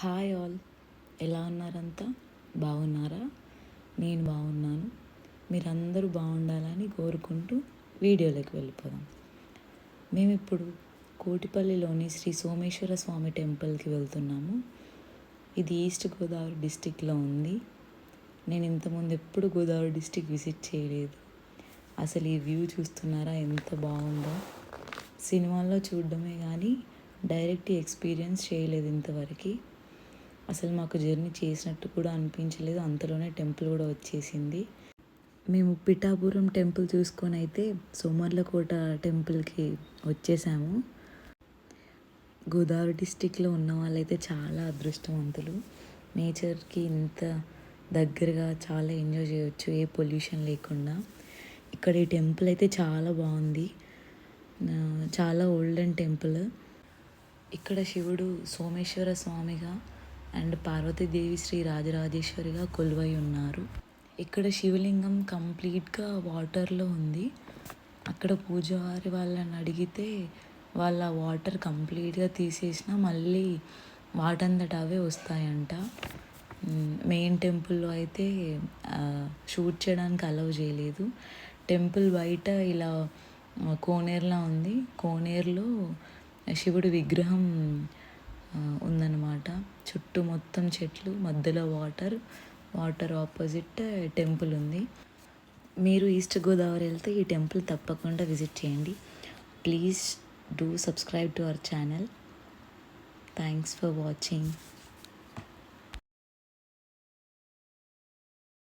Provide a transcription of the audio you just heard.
Hi all, ఎలా ఉన్నారంతా? బాగున్నారా? నేను బాగున్నాను. మీరందరూ బాగుండాలని కోరుకుంటూ వీడియోలోకి వెళ్ళిపోదాం. మేము ఇప్పుడు కోటిపల్లిలోని శ్రీ సోమేశ్వర స్వామి టెంపుల్కి వెళ్తున్నాము. ఇది ఈస్ట్ గోదావరి డిస్టిక్లో ఉంది. నేను ఇంతకుముందు ఎప్పుడు గోదావరి డిస్టిక్ విజిట్ చేయలేదు. అసలు ఈ వ్యూ చూస్తున్నారా ఎంత బాగుందో. సినిమాల్లో చూడడమే కానీ డైరెక్ట్ ఎక్స్పీరియన్స్ చేయలేదు ఇంతవరకు. అసలు మాకు జర్నీ చేసినట్టు కూడా అనిపించలేదు. అంతలోనే టెంపుల్ కూడా వచ్చేసింది. మేము పిఠాపురం టెంపుల్ చూసుకొని అయితే సోమర్లకోట టెంపుల్కి వచ్చేసాము. గోదావరి డిస్టిక్లో ఉన్న వాళ్ళైతే చాలా అదృష్టవంతులు. నేచర్కి ఇంత దగ్గరగా చాలా ఎంజాయ్ చేయవచ్చు, ఏ పొల్యూషన్ లేకుండా. ఇక్కడ ఈ టెంపుల్ అయితే చాలా బాగుంది. చాలా ఓల్డెన్ టెంపుల్. ఇక్కడ శివుడు సోమేశ్వర స్వామిగా అండ్ పార్వతీదేవి శ్రీ రాజరాజేశ్వరిగా కొలువై ఉన్నారు. ఇక్కడ శివలింగం కంప్లీట్గా వాటర్లో ఉంది. అక్కడ పూజారి వాళ్ళని అడిగితే వాళ్ళ వాటర్ కంప్లీట్గా తీసేసినా మళ్ళీ వాటంతట అవే వస్తాయంట. మెయిన్ టెంపుల్లో అయితే షూట్ చేయడానికి అలౌ చేయలేదు. టెంపుల్ బయట ఇలా కోనేరులా ఉంది. కోనేరులో శివుడి విగ్రహం ఉందన్నమాట. చుట్టూ మొత్తం చెట్లు, మధ్యలో వాటర్ ఆపోజిట్ టెంపుల్ ఉంది. మీరు ఈస్ట్ గోదావరి వెళ్తే ఈ టెంపుల్ తప్పకుండా విజిట్ చేయండి. Please do subscribe to our channel. Thanks for watching.